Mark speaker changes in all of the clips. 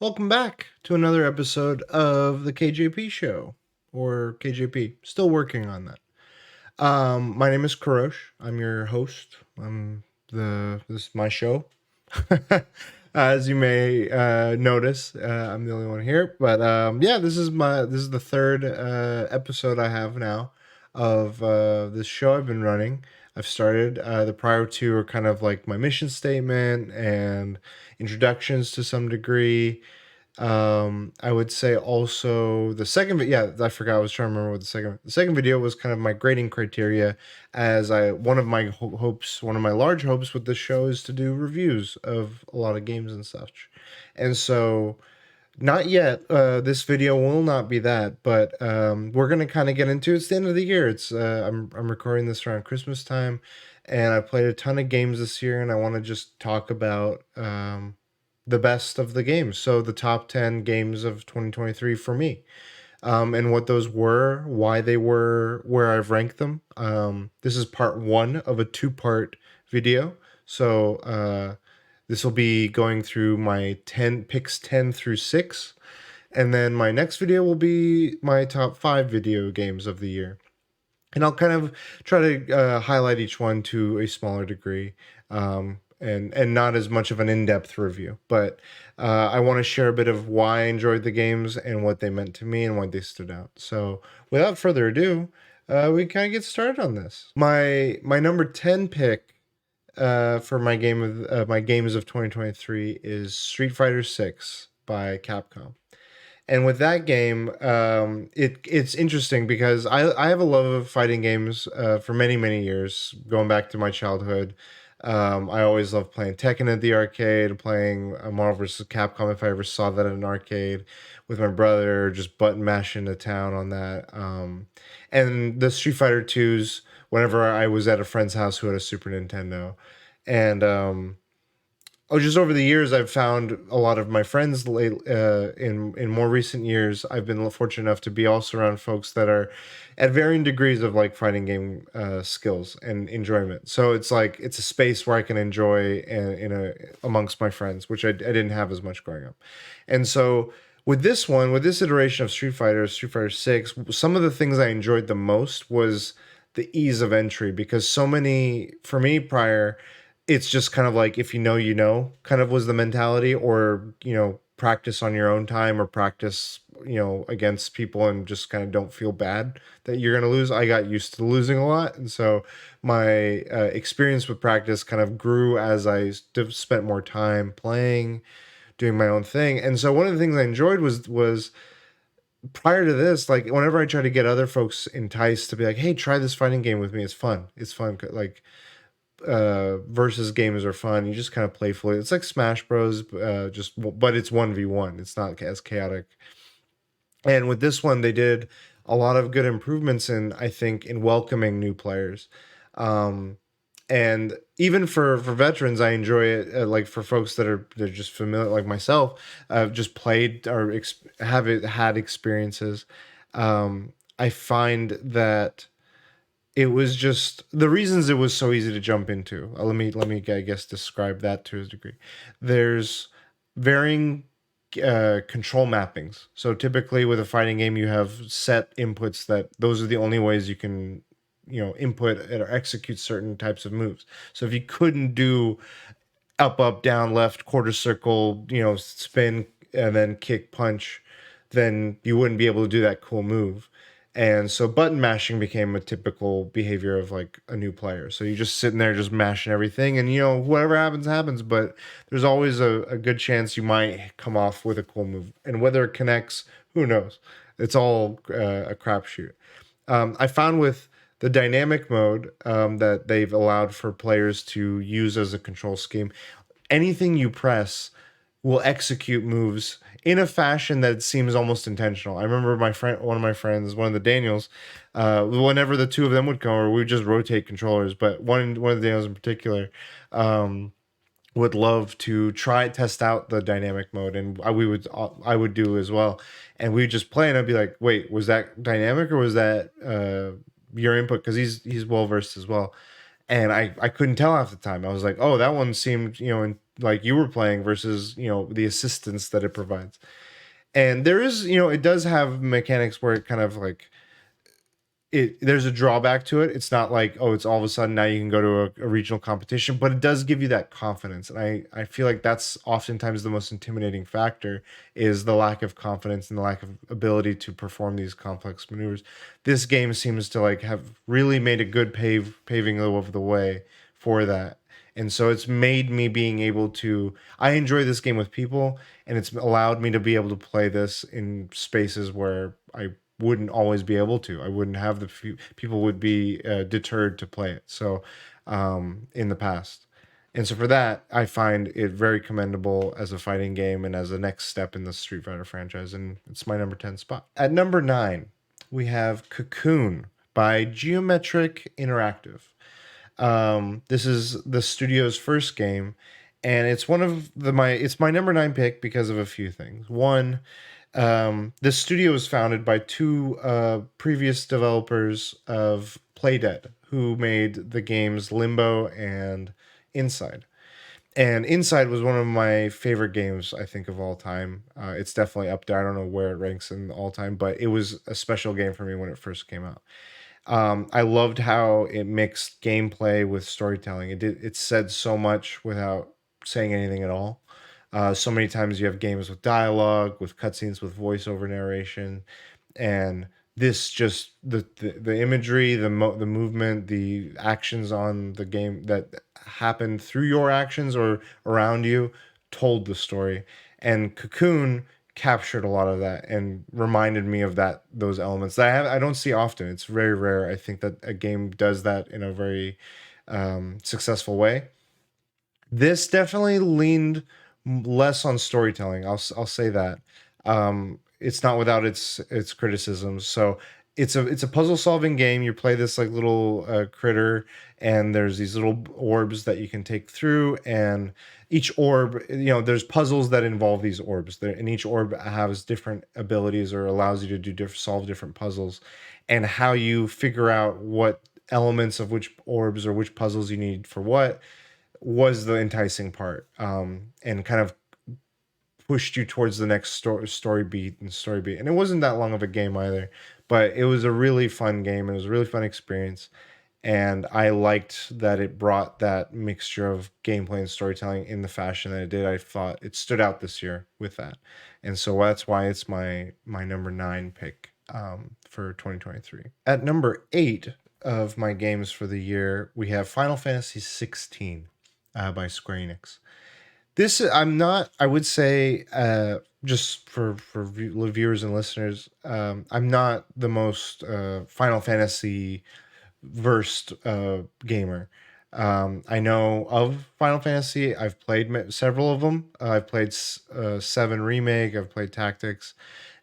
Speaker 1: Welcome back to another episode of the KJP Show, or KJP. Still working on that. My name is Karosh. I'm your host. This is my show. As you may notice, I'm the only one here. But yeah, this is the third episode I have now of this show I've been running. I've started. The prior two are kind of like my mission statement and introductions to some degree. I would say also the second, yeah, I forgot. I was trying to remember what the second video was kind of my grading criteria. As one of my hopes, one of my large hopes with this show is to do reviews of a lot of games and such. And so, not yet. This video will not be that, but we're gonna kind of get into it. It's the end of the year. I'm recording this around Christmas time, and I played a ton of games this year, and I want to just talk about the best of the games. So the top 10 games of 2023 for me, and what those were, why they were where I've ranked them. This is part one of a two-part video. So this will be going through my 10 picks 10 through 6. And then my next video will be my top 5 video games of the year. And I'll kind of try to highlight each one to a smaller degree, and not as much of an in-depth review. But I want to share a bit of why I enjoyed the games and what they meant to me and why they stood out. So without further ado, we kind of get started on this. My number 10 pick for my games of 2023 is Street Fighter 6 by Capcom. And with that game, it's interesting because I have a love of fighting games for many years, going back to my childhood. I always loved playing Tekken at the arcade, playing Marvel vs. Capcom if I ever saw that at an arcade with my brother, just button mashing the town on that. And the Street Fighter 2s, whenever I was at a friend's house who had a Super Nintendo. And just over the years, I've found a lot of my friends in more recent years. I've been fortunate enough to be also around folks that are at varying degrees of like fighting game skills and enjoyment. So it's like it's a space where I can enjoy amongst my friends, which I didn't have as much growing up. And so with this iteration of Street Fighter 6, some of the things I enjoyed the most was the ease of entry, because so many for me prior, it's just kind of like if you know, you know, kind of was the mentality, or, practice on your own time, or practice, against people, and just kind of don't feel bad that you're going to lose. I got used to losing a lot. And so my experience with practice kind of grew as I spent more time playing, doing my own thing. And so one of the things I enjoyed was prior to this, like whenever I try to get other folks enticed to be like, hey, try this fighting game with me. It's fun. Like, versus games are fun. You just kind of playfully. It's like Smash Bros. But it's 1v1. It's not as chaotic. And with this one, they did a lot of good improvements in, I think, in welcoming new players. Um, and even for veterans, I enjoy it. Like for folks they're just familiar, like myself, just played or had experiences. I find that it was just the reasons it was so easy to jump into. Let me I guess describe that to a degree. There's varying control mappings. So typically with a fighting game, you have set inputs that those are the only ways you can input or execute certain types of moves. So if you couldn't do up down left quarter circle, spin and then kick punch, then you wouldn't be able to do that cool move. And so button mashing became a typical behavior of like a new player. So you're just sitting there just mashing everything, and whatever happens happens, but there's always a good chance you might come off with a cool move. And whether it connects, who knows? It's all a crapshoot. I found with the dynamic mode that they've allowed for players to use as a control scheme, anything you press will execute moves in a fashion that seems almost intentional. I remember one of my friends, one of the Daniels, whenever the two of them would come over, we would just rotate controllers. But one of the Daniels in particular, would love to test out the dynamic mode, and I would do as well. And we would just play, and I'd be like, "Wait, was that dynamic or was that your input?" Because he's well versed as well. And I couldn't tell half the time. I was like, oh, that one seemed, like you were playing versus, the assistance that it provides. And there is, it does have mechanics where it kind of like there's a drawback to it. It's not like, oh, it's all of a sudden now you can go to a regional competition, but it does give you that confidence. And I feel like that's oftentimes the most intimidating factor, is the lack of confidence and the lack of ability to perform these complex maneuvers. This game seems to like have really made a good paving of the way for that. And so it's made me being able to, I enjoy this game with people, and it's allowed me to be able to play this in spaces where I wouldn't always be able to. I wouldn't have the people would be deterred to play it. So in the past. And so for that, I find it very commendable as a fighting game and as a next step in the Street Fighter franchise. And it's my number 10 spot. At number 9, we have Cocoon by Geometric Interactive. This is the studio's first game, and it's one of it's my number 9 pick because of a few things. One, this studio was founded by two previous developers of Playdead, who made the games Limbo and Inside. And Inside was one of my favorite games, I think, of all time. It's definitely up there. I don't know where it ranks in all time, but it was a special game for me when it first came out. I loved how it mixed gameplay with storytelling. It said so much without saying anything at all. So many times you have games with dialogue, with cutscenes, with voiceover narration, and this just the imagery, the movement, the actions on the game that happened through your actions or around you told the story. And Cocoon captured a lot of that and reminded me of those elements that I don't see often. It's very rare. I think that a game does that in a very successful way. This definitely leaned less on storytelling. I'll say that. It's not without its criticisms. So it's a puzzle solving game. You play this like little critter, and there's these little orbs that you can take through, and each orb, there's puzzles that involve these orbs there, and each orb has different abilities or allows you to solve different puzzles, and how you figure out what elements of which orbs or which puzzles you need for what was the enticing part, and kind of pushed you towards the next story beat and story beat. And it wasn't that long of a game either, but it was a really fun game. It was a really fun experience, and I liked that it brought that mixture of gameplay and storytelling in the fashion that it did. I thought it stood out this year with that, and so that's why it's my number 9 pick for 2023. At number 8 of my games for the year, we have Final Fantasy 16 by Square Enix. This I'm not. I would say, just for viewers and listeners, I'm not the most Final Fantasy versed gamer. I know of Final Fantasy. I've played several of them. I've played 7 Remake. I've played Tactics,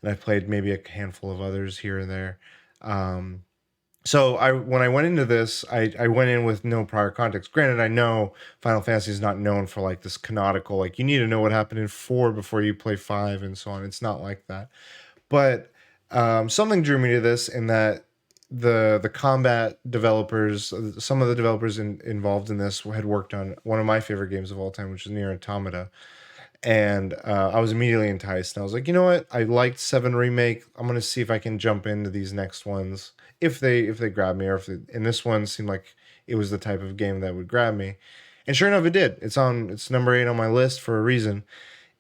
Speaker 1: and I've played maybe a handful of others here and there. Um, so when I went into this, I went in with no prior context. Granted, I know Final Fantasy is not known for like this canonical, like you need to know what happened in 4 before you play 5 and so on. It's not like that. But something drew me to this in that the combat developers, some of the developers involved in this had worked on one of my favorite games of all time, which is Nier Automata. And I was immediately enticed. And I was like, you know what? I liked 7 Remake. I'm gonna see if I can jump into these next ones if they grab me, or and this one seemed like it was the type of game that would grab me. And sure enough, it did. It's number 8 on my list for a reason,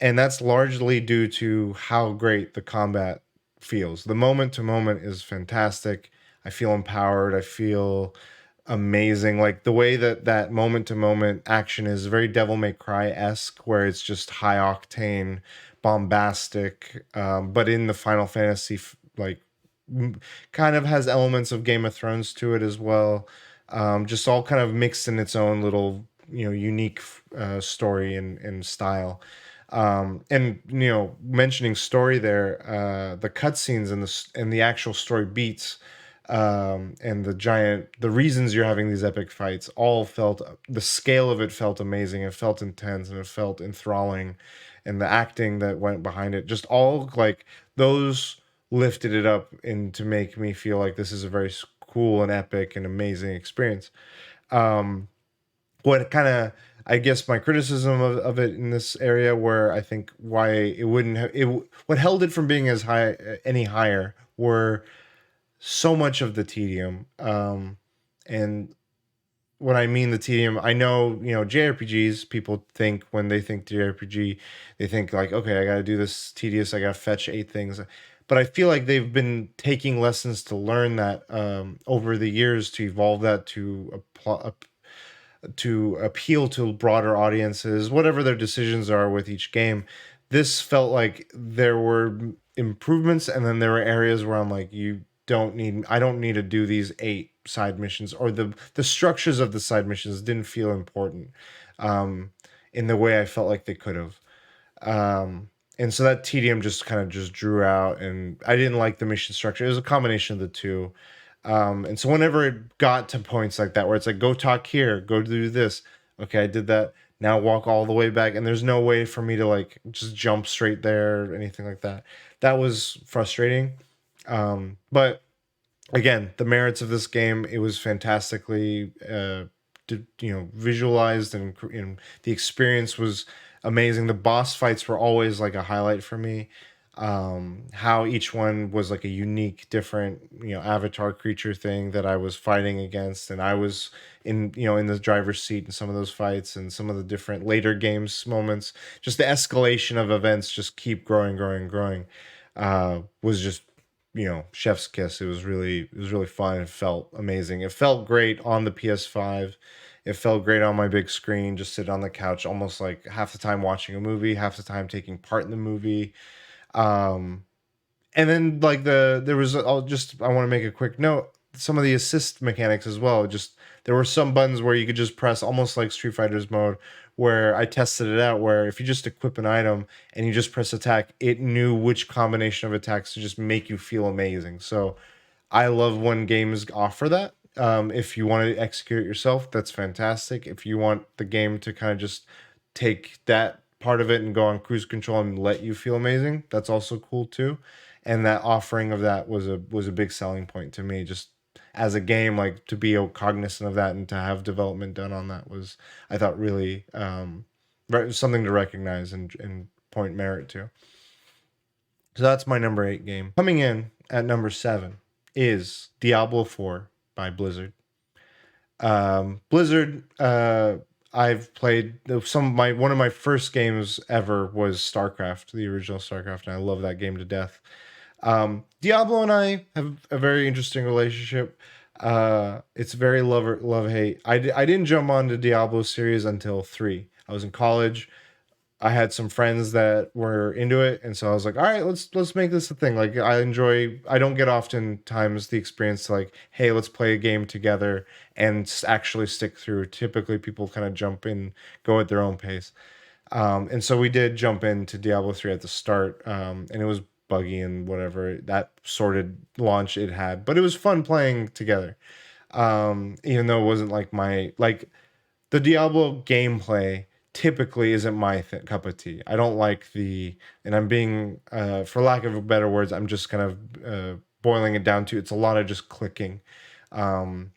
Speaker 1: and that's largely due to how great the combat feels. The moment to moment is fantastic. I feel empowered. I feel amazing. Like the way that moment to moment action is very Devil May Cry esque, where it's just high octane, bombastic, but in the Final Fantasy like kind of has elements of Game of Thrones to it as well. Just all kind of mixed in its own little unique story and style. And mentioning story there, the cutscenes and the actual story beats, and the reasons you're having these epic fights all felt, the scale of it felt amazing. It felt intense and it felt enthralling, and the acting that went behind it, just all like those lifted it up and to make me feel like this is a very cool and epic and amazing experience. What kind of I guess my criticism of it in this area, where I think why it wouldn't have what held it from being as high any higher were so much of the tedium. And when I mean the tedium, I know, JRPGs, people think when they think JRPG, they think like, okay, I got to do this tedious, I got to fetch 8 things. But I feel like they've been taking lessons to learn that over the years, to evolve that to appeal to broader audiences, whatever their decisions are with each game. This felt like there were improvements, and then there were areas where I'm like, I don't need to do these 8 side missions, or the structures of the side missions didn't feel important um, in the way I felt like they could have. And so that tedium just kind of just drew out, and I didn't like the mission structure. It was a combination of the two. And so whenever it got to points like that, where it's like, go talk here, go do this. Okay, I did that. Now walk all the way back, and there's no way for me to like just jump straight there or anything like that. That was frustrating. But again, the merits of this game, it was fantastically, visualized, and the experience was amazing. The boss fights were always like a highlight for me. How each one was like a unique, different, avatar creature thing that I was fighting against, and I was in the driver's seat in some of those fights, and some of the different later games moments. Just the escalation of events just keep growing, growing, growing. Was just, chef's kiss. It was really fun. It felt amazing. It felt great on the PS5. It felt great on my big screen, just sit on the couch, almost like half the time watching a movie, half the time taking part in the movie. um and then like there was, I want to make a quick note, some of the assist mechanics as well. Just there were some buttons where you could just press, almost like Street Fighter's mode, where I tested it out, where if you just equip an item and you just press attack, it knew which combination of attacks to just make you feel amazing. So I love when games offer that. If you want to execute it yourself, that's fantastic. If you want the game to kind of just take that part of it and go on cruise control and let you feel amazing, that's also cool too. And that offering of that was a big selling point to me. Just as a game, like, to be cognizant of that and to have development done on that was, I thought, really something to recognize and point merit to. So that's my number 8 game. Coming in at number 7 is Diablo 4 by Blizzard. Blizzard, I've played some of my one of my first games ever was StarCraft, the original StarCraft, and I love that game to death. Diablo and I have a very interesting relationship. It's very love hate. I didn't jump onto Diablo series until 3. I was in college. I had some friends that were into it, and so I was like, all right, let's make this a thing. Like, I don't get oftentimes the experience to, like, hey, let's play a game together and actually stick through. Typically people kind of jump in, go at their own pace. And so we did jump into Diablo 3 at the start, and it was buggy and whatever that sorted launch it had, but it was fun playing together. Even though it wasn't like the Diablo gameplay typically isn't my cup of tea. I don't like and I'm being, for lack of better words, I'm just kind of boiling it down to, it's a lot of just clicking, and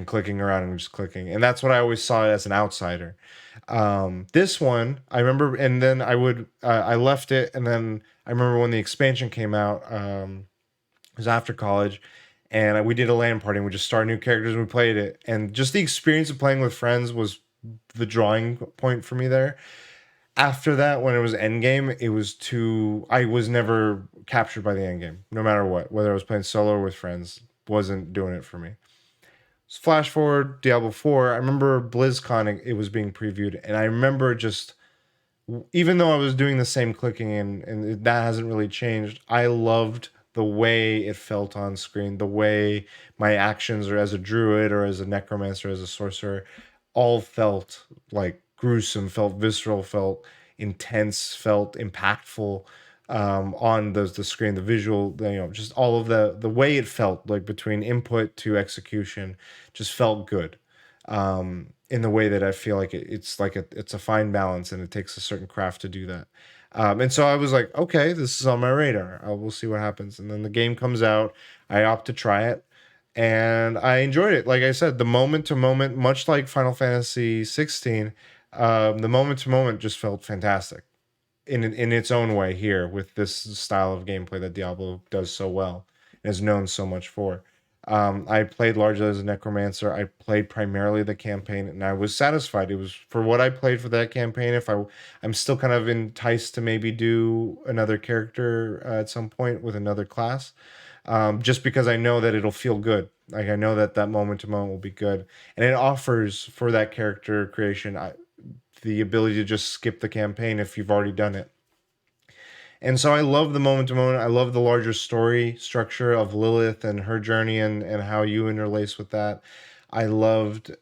Speaker 1: clicking around and just clicking. And that's what I always saw as an outsider. This one, I remember, and then I left it, and then I remember when the expansion came out, it was after college, and we did a LAN party, and we just started new characters, and we played it. And just the experience of playing with friends was the drawing point for me there. After that, when it was endgame, I was never captured by the endgame, no matter what, whether I was playing solo or with friends, wasn't doing it for me. So flash forward, Diablo 4, I remember BlizzCon, it was being previewed, and I remember just, even though I was doing the same clicking, and that hasn't really changed, I loved the way it felt on screen, the way my actions, or as a druid, or as a necromancer, as a sorcerer, all felt like gruesome, felt visceral, felt intense, felt impactful, on the screen, the visual, just all of the way it felt, like between input to execution, just felt good. In the way that I feel like it's like it's a fine balance, and it takes a certain craft to do that. And so I was like, okay, this is on my radar. We'll see what happens. And then the game comes out. I opt to try it, and I enjoyed it. Like I said, the moment to moment, much like Final Fantasy 16, The moment to moment just felt fantastic in its own way here with this style of gameplay that Diablo does so well and is known so much for. I played largely as a necromancer. I played primarily the campaign, and I was satisfied. It was for what I played for that campaign. I'm still kind of enticed to maybe do another character at some point with another class, just because I know that it'll feel good. Like I know that that moment to moment will be good, and it offers for that character creation the ability to just skip the campaign if you've already done it. And so I love the moment to moment. I love the larger story structure of Lilith and her journey and how you interlace with that. I loved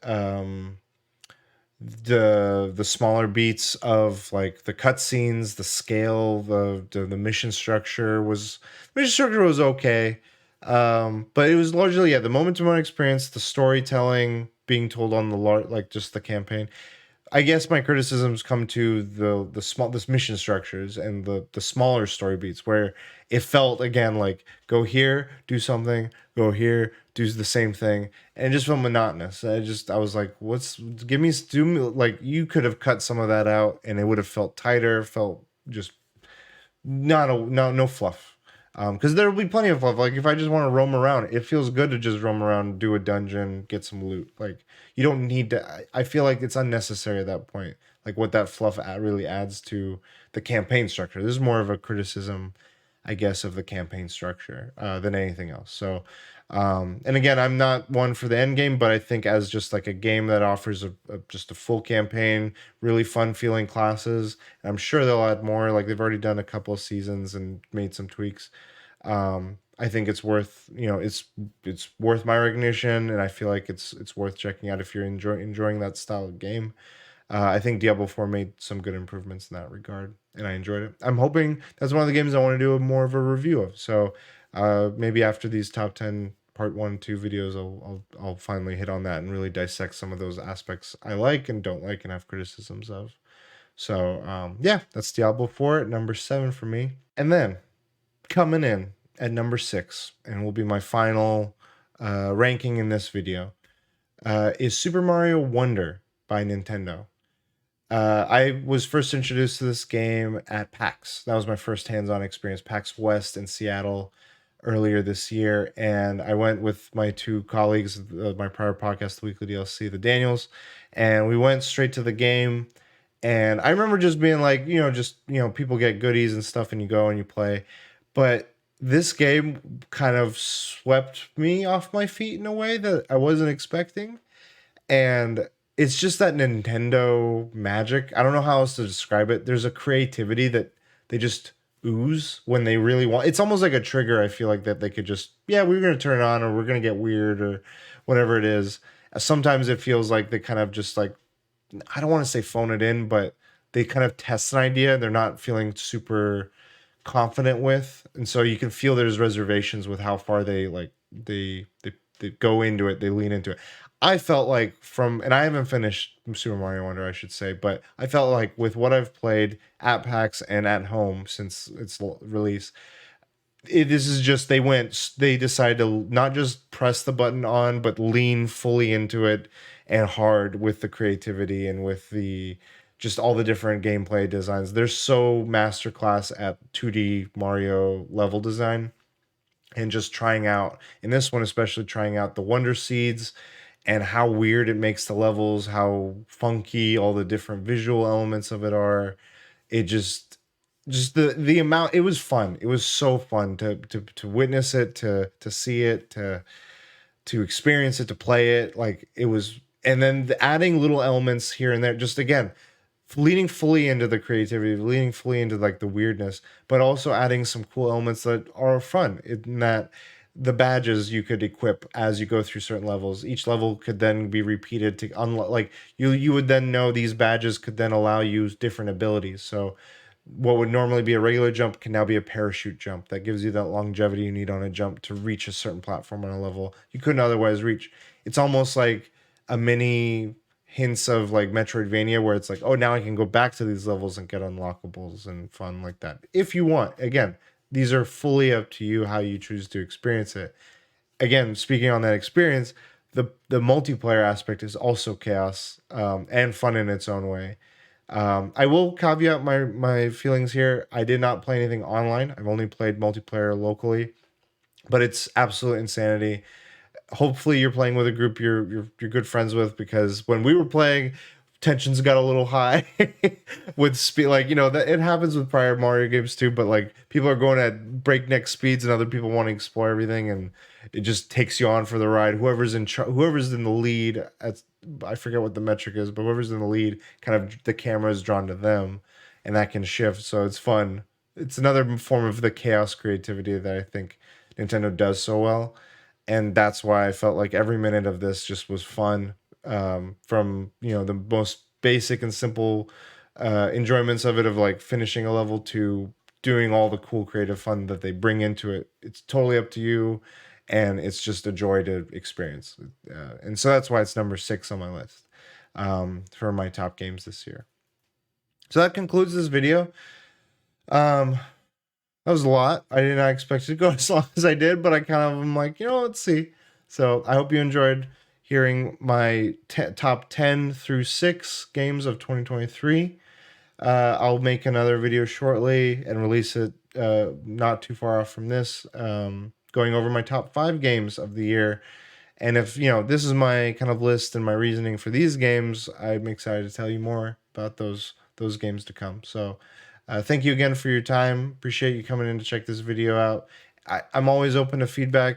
Speaker 1: the smaller beats of like the cutscenes, the scale, the mission structure was okay. But it was largely the moment to moment experience, the storytelling being told on like just the campaign. I guess my criticisms come to the small this mission structures and the smaller story beats where it felt again like go here, do something, go here, do the same thing, and it just felt monotonous. I was like, what's give me do me like you could have cut some of that out and it would have felt tighter, felt just not a no fluff. Because there will be plenty of fluff. Like if I just want to roam around, it feels good to just roam around, do a dungeon, get some loot. Like you don't need to. I feel like it's unnecessary at that point. Like what that fluff really adds to the campaign structure. This is more of a criticism, I guess, of the campaign structure than anything else. So, and again, I'm not one for the end game, but I think as just like a game that offers just a full campaign, really fun feeling classes. And I'm sure they'll add more. Like they've already done a couple of seasons and made some tweaks. I think it's worth it's worth my recognition, and I feel like it's worth checking out if you're enjoying that style of game. I think Diablo 4 made some good improvements in that regard, and I enjoyed it. I'm hoping that's one of the games I want to do more of a review of. So maybe after these top 10 part 1 2 videos, I'll finally hit on that and really dissect some of those aspects I like and don't like and have criticisms of. So yeah, that's Diablo 4 at number 7 for me. And then coming in at number 6, and will be my final ranking in this video, is Super Mario Wonder by Nintendo. I was first introduced to this game at PAX. That was my first hands-on experience, PAX West in Seattle earlier this year. And I went with my two colleagues, my prior podcast, The Weekly DLC, the Daniels, and we went straight to the game. And I remember just being like, people get goodies and stuff and you go and you play. But this game kind of swept me off my feet in a way that I wasn't expecting. And it's just that Nintendo magic. I don't know how else to describe it. There's a creativity that they just ooze when they really want. It's almost like a trigger. I feel like that they could just, we're going to turn it on or we're going to get weird or whatever it is. Sometimes it feels like they kind of just like, I don't want to say phone it in, but they kind of test an idea they're not feeling super confident with. And so you can feel there's reservations with how far they they go into it, they lean into it. I felt like and I haven't finished Super Mario Wonder, I should say, but I felt like with what I've played at PAX and at home since its release, this is just they decided to not just press the button on, but lean fully into it and hard with the creativity and with the just all the different gameplay designs. They're so masterclass at 2D Mario level design and just trying out, in this one especially, trying out the Wonder Seeds and how weird it makes the levels, how funky all the different visual elements of it are. It just the amount, it was fun. It was so fun to witness it, to see it, to experience it, to play it. Like it was, and then adding little elements here and there, just again leaning fully into the creativity, leaning fully into like the weirdness, but also adding some cool elements that are fun in that the badges you could equip as you go through certain levels. Each level could then be repeated to unlock, like you would then know these badges could then allow you different abilities. So what would normally be a regular jump can now be a parachute jump that gives you that longevity you need on a jump to reach a certain platform on a level you couldn't otherwise reach. It's almost like a mini hints of like Metroidvania where it's like, oh, now I can go back to these levels and get unlockables and fun like that. If you want, again, these are fully up to you how you choose to experience it. Again, speaking on that experience, the multiplayer aspect is also chaos, and fun in its own way. I will caveat my feelings here. I did not play anything online. I've only played multiplayer locally, but it's absolute insanity. Hopefully, you're playing with a group you're good friends with, because when we were playing, tensions got a little high with speed. Like, that it happens with prior Mario games too, but like people are going at breakneck speeds and other people want to explore everything, and it just takes you on for the ride. Whoever's in the lead, I forget what the metric is, but whoever's in the lead, kind of the camera is drawn to them, and that can shift. So it's fun. It's another form of the chaos creativity that I think Nintendo does so well, and that's why I felt like every minute of this just was fun. From the most basic and simple enjoyments of it, of like finishing a level, to doing all the cool creative fun that they bring into it. It's totally up to you, and it's just a joy to experience. And so that's why it's number 6 on my list, for my top games this year. So that concludes this video. Um, that was a lot. I did not expect it to go as long as I did, but I kind of am like, let's see. So I hope you enjoyed hearing my top 10 through 6 games of 2023. I'll make another video shortly and release it not too far off from this, going over my top 5 games of the year. And if this is my kind of list and my reasoning for these games, I'm excited to tell you more about those games to come. So thank you again for your time. Appreciate you coming in to check this video out. I'm always open to feedback.